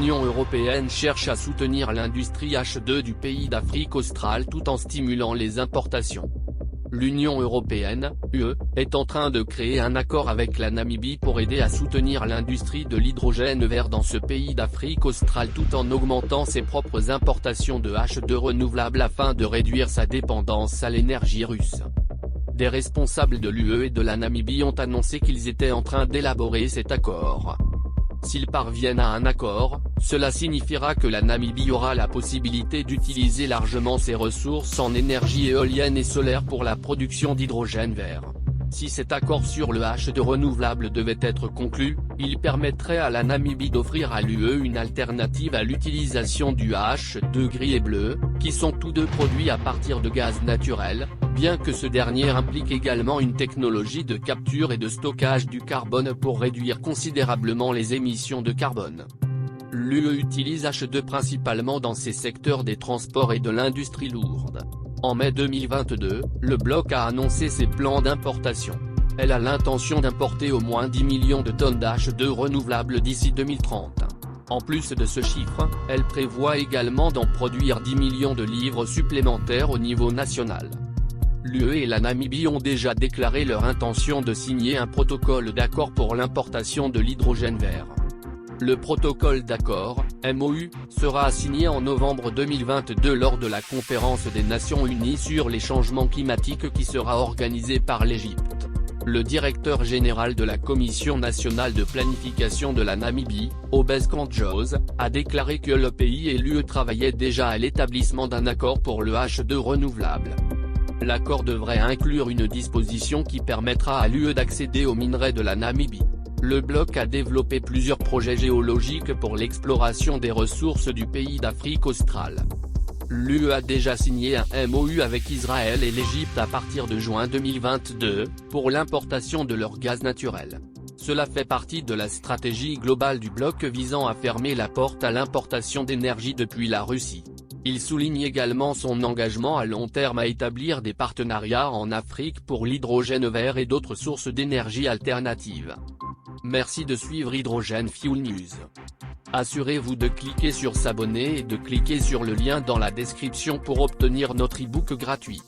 l'Union européenne cherche à soutenir l'industrie H2 du pays d'Afrique australe tout en stimulant les importations. L'Union européenne, UE, est en train de créer un accord avec la Namibie pour aider à soutenir l'industrie de l'hydrogène vert dans ce pays d'Afrique australe tout en augmentant ses propres importations de H2 renouvelables afin de réduire sa dépendance à l'énergie russe. Des responsables de l'UE et de la Namibie ont annoncé qu'ils étaient en train d'élaborer cet accord. S'ils parviennent à un accord, cela signifiera que la Namibie aura la possibilité d'utiliser largement ses ressources en énergie éolienne et solaire pour la production d'hydrogène vert. Si cet accord sur le H2 renouvelable devait être conclu, il permettrait à la Namibie d'offrir à l'UE une alternative à l'utilisation du H2 gris et bleu, qui sont tous deux produits à partir de gaz naturel, bien que ce dernier implique également une technologie de capture et de stockage du carbone pour réduire considérablement les émissions de carbone. L'UE utilise H2 principalement dans ses secteurs des transports et de l'industrie lourde. En mai 2022, le bloc a annoncé ses plans d'importation. Elle a l'intention d'importer au moins 10 millions de tonnes d'H2 renouvelables d'ici 2030. En plus de ce chiffre, elle prévoit également d'en produire 10 millions de livres supplémentaires au niveau national. L'UE et la Namibie ont déjà déclaré leur intention de signer un protocole d'accord pour l'importation de l'hydrogène vert. Le protocole d'accord, MOU, sera signé en novembre 2022 lors de la conférence des Nations Unies sur les changements climatiques qui sera organisée par l'Égypte. Le directeur général de la Commission nationale de planification de la Namibie, Obes Kantjos, a déclaré que le pays et l'UE travaillaient déjà à l'établissement d'un accord pour le H2 renouvelable. L'accord devrait inclure une disposition qui permettra à l'UE d'accéder aux minerais de la Namibie. Le bloc a développé plusieurs projets géologiques pour l'exploration des ressources du pays d'Afrique australe. L'UE a déjà signé un MOU avec Israël et l'Égypte à partir de juin 2022, pour l'importation de leur gaz naturel. Cela fait partie de la stratégie globale du bloc visant à fermer la porte à l'importation d'énergie depuis la Russie. Il souligne également son engagement à long terme à établir des partenariats en Afrique pour l'hydrogène vert et d'autres sources d'énergie alternatives. Merci de suivre Hydrogène Fuel News. Assurez-vous de cliquer sur s'abonner et de cliquer sur le lien dans la description pour obtenir notre e-book gratuit.